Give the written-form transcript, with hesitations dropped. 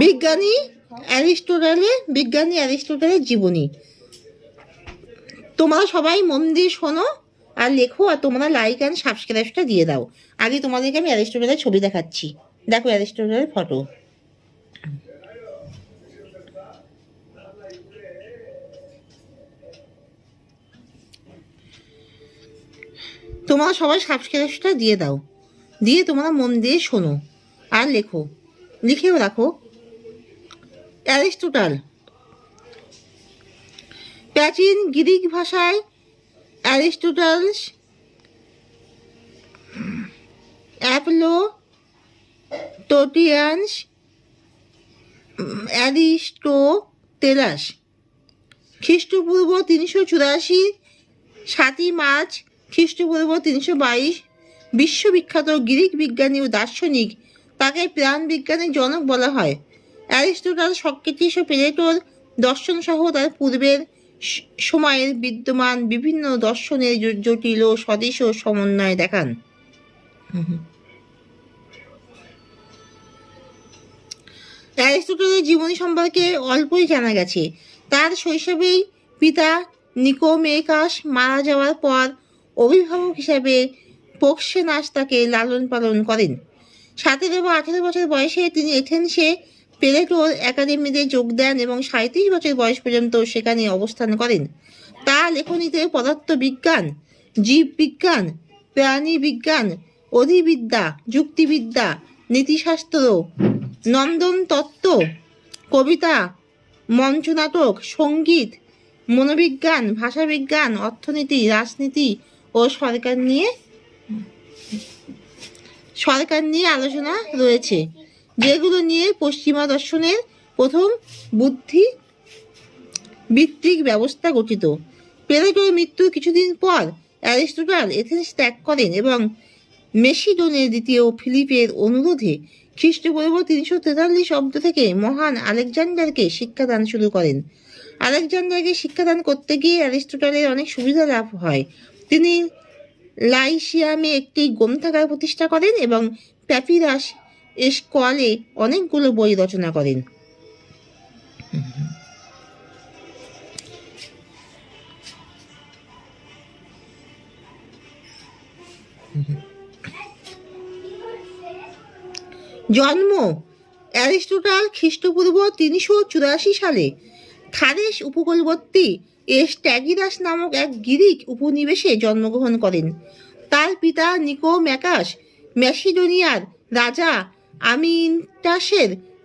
বিজ্ঞানী অ্যারিস্টটলের জীবনী। তোমরা সবাই মন দিয়ে শোনো আর লেখো, আর তোমরা লাইক অ্যান্ড সাবস্ক্রাইবটা দিয়ে দাও। আগে তোমাদেরকে আমি অ্যারিস্টটলের ছবি দেখাচ্ছি। দেখো অ্যারিস্টটলের ফটো। তোমরা সবাই সাবস্ক্রাইবটা দিয়ে দাও, দিয়ে তোমরা মন দিয়ে শোনো আর লেখো, লিখেও রাখো। অ্যারিস্টটল প্রাচীন গ্রিক ভাষায় অ্যারিস্টটলস অ্যাপলোটোটিয়ানস অ্যারিস্টোটেলাস খ্রিস্টপূর্ব 384, 7ই মার্চ খ্রিস্টপূর্ব 322 বিশ্ববিখ্যাত গ্রিক বিজ্ঞানী ও দার্শনিক, তাকে প্রাণ বিজ্ঞানের জনক বলা হয়। অ্যারিস্টটল সক্রেটিস ও প্লেটোর দর্শন সহ তার পূর্বের সময়ের বিদ্যমান বিভিন্ন দর্শনের জটিল ও সদৃশ সমন্বয় দেখান। অ্যারিস্টটলের জীবনী সম্পর্কে অল্পই জানা গেছে। তার শৈশবেই পিতা নিকোমেকাস মারা যাওয়ার পর অভিভাবক হিসাবে পোক্সেনাস তাকে লালন পালন করেন। 17 বা 18 বছর বয়সে তিনি এথেন্সে প্লেটোর একাডেমিতে যোগ দেন এবং 37 বছর বয়স পর্যন্ত সেখানে অবস্থান করেন। তার লেখনীতে পদার্থবিজ্ঞান, জীববিজ্ঞান, প্রাণী বিজ্ঞান, অধিবিদ্যা, যুক্তিবিদ্যা, নীতিশাস্ত্র, নন্দন তত্ত্ব, কবিতা, মঞ্চনাটক, সঙ্গীত, মনোবিজ্ঞান, ভাষাবিজ্ঞান, অর্থনীতি, রাজনীতি ও সরকার নিয়ে আলোচনা রয়েছে, যেগুলো নিয়ে পশ্চিমা দর্শনের প্রথম বুদ্ধিবৃত্তিক ব্যবস্থা গঠিত। প্লেটোর মৃত্যুর কিছুদিন পর অ্যারিস্টটল এথেন্স ত্যাগ করেন এবং মেসিডনের দ্বিতীয় ফিলিপের অনুরোধে খ্রিস্টপূর্ব 343 অব্দ থেকে মহান আলেকজান্ডারকে শিক্ষাদান শুরু করেন। আলেকজান্ডারকে শিক্ষাদান করতে গিয়ে অ্যারিস্টটলের অনেক সুবিধা লাভ হয়। তিনি লাইসিয়ামে একটি গ্রন্থাগার প্রতিষ্ঠা করেন এবং প্যাপিরাস স্কলে অনেকগুলো বই রচনা করেন। জন্ম অ্যারিস্টটল খ্রিস্টপূর্ব 384 সালে থারেস উপকূলবর্তী স্ট্যাগিরাস নামক এক গ্রিক উপনিবেশে জন্মগ্রহণ করেন। তার পিতা নিকোম্যাকাস ম্যাসিডোনিয়ার রাজা আমিনটাসের